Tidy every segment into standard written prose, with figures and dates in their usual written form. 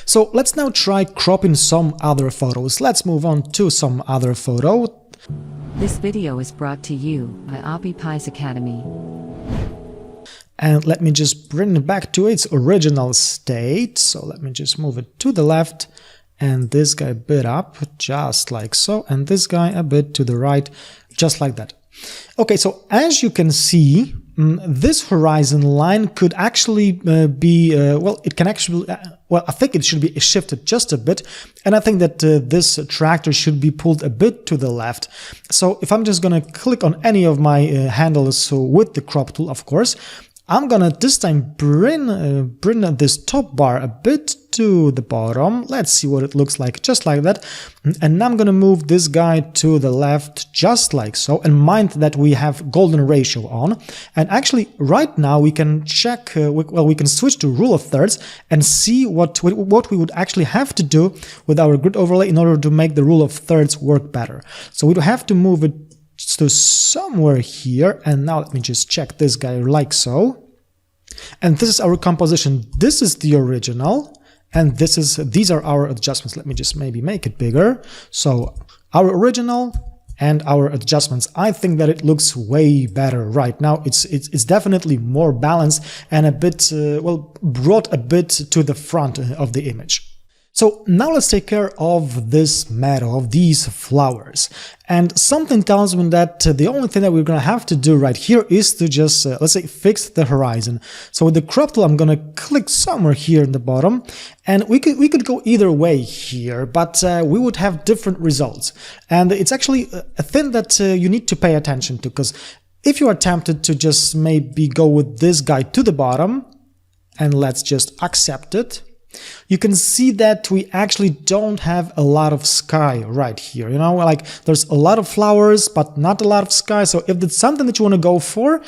So let's now try cropping some other photos. Let's move on to some other photo. This video is brought to you by Adobe Academy. And let me just bring it back to its original state. So let me just move it to the left, and this guy a bit up, just like so, and this guy a bit to the right, just like that. Okay, so as you can see, this horizon line could actually be, well, it can actually, well, I think it should be shifted just a bit, and I think that this tractor should be pulled a bit to the left. So if I'm just gonna click on any of my handles, so with the crop tool, of course, I'm gonna this time bring this top bar a bit to the bottom. Let's see what it looks like, just like that. And now I'm gonna move this guy to the left, just like so. And mind that we have golden ratio on. And actually, right now we can check. Well, we can switch to rule of thirds and see what we would actually have to do with our grid overlay in order to make the rule of thirds work better. So we would have to move it to somewhere here, and now let me just check this guy like so. And this is our composition. This is the original, and these are our adjustments. Let me just maybe make it bigger. So our original and our adjustments. I think that it looks way better right now. It's definitely more balanced and a bit well, brought a bit to the front of the image. So now let's take care of this meadow, of these flowers. And something tells me that the only thing that we're going to have to do right here is to just, let's say, fix the horizon. So with the crop tool, I'm going to click somewhere here in the bottom, and we could go either way here, but we would have different results. And it's actually a thing that you need to pay attention to, because if you are tempted to just maybe go with this guy to the bottom, and let's just accept it, you can see that we actually don't have a lot of sky right here. You know, like there's a lot of flowers, but not a lot of sky. So if that's something that you want to go for,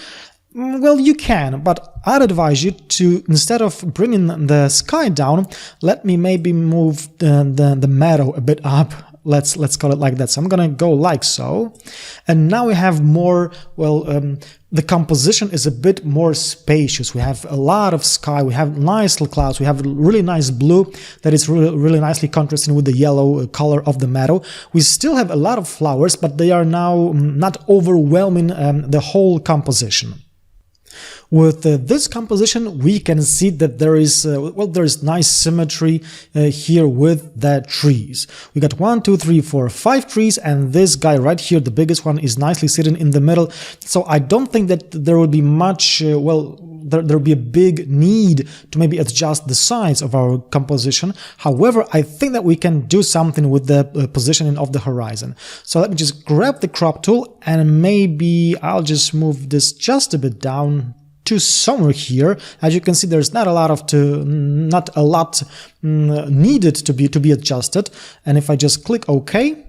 well, you can, but I'd advise you to, instead of bringing the sky down, let me maybe move the meadow a bit up. Let's call it like that. So I'm gonna go like so, and now we have more, well, the composition is a bit more spacious. We have a lot of sky, we have nice little clouds, we have really nice blue that is really nicely contrasting with the yellow color of the meadow. We still have a lot of flowers, but they are now not overwhelming the whole composition. With this composition, we can see that there is, well, there is nice symmetry here with the trees. We got 1, 2, 3, 4, 5 trees, and this guy right here, the biggest one, is nicely sitting in the middle. So I don't think that there will be much, well, there'll be a big need to maybe adjust the size of our composition. However, I think that we can do something with the positioning of the horizon. So let me just grab the crop tool, and maybe I'll just move this just a bit down to somewhere here. As you can see, there's not a lot needed to be adjusted. And if I just click OK,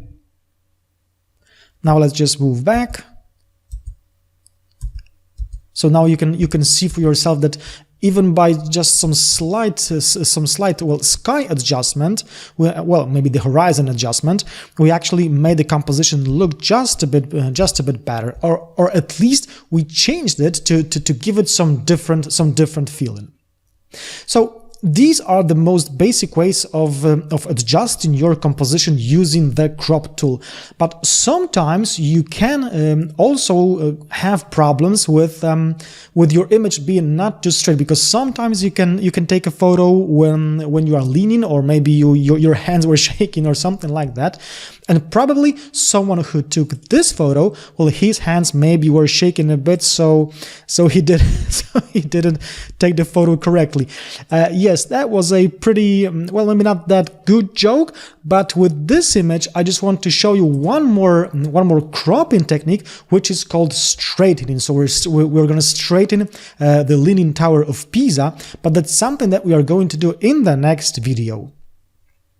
now let's just move back. So now you can see for yourself that even by just some slight well, sky adjustment, well, maybe the horizon adjustment, we actually made the composition look just a bit better, or at least we changed it to give it some different feeling. So these are the most basic ways of adjusting your composition using the crop tool. But sometimes you can also have problems with your image being not too straight, because sometimes you can take a photo when you are leaning, or maybe your hands were shaking or something like that. And probably someone who took this photo, well, his hands maybe were shaking a bit, so he didn't take the photo correctly. Yes, that was a pretty, well, maybe not that good joke, but with this image, I just want to show you one more cropping technique, which is called straightening. So we're going to straighten the Leaning Tower of Pisa, but that's something that we are going to do in the next video.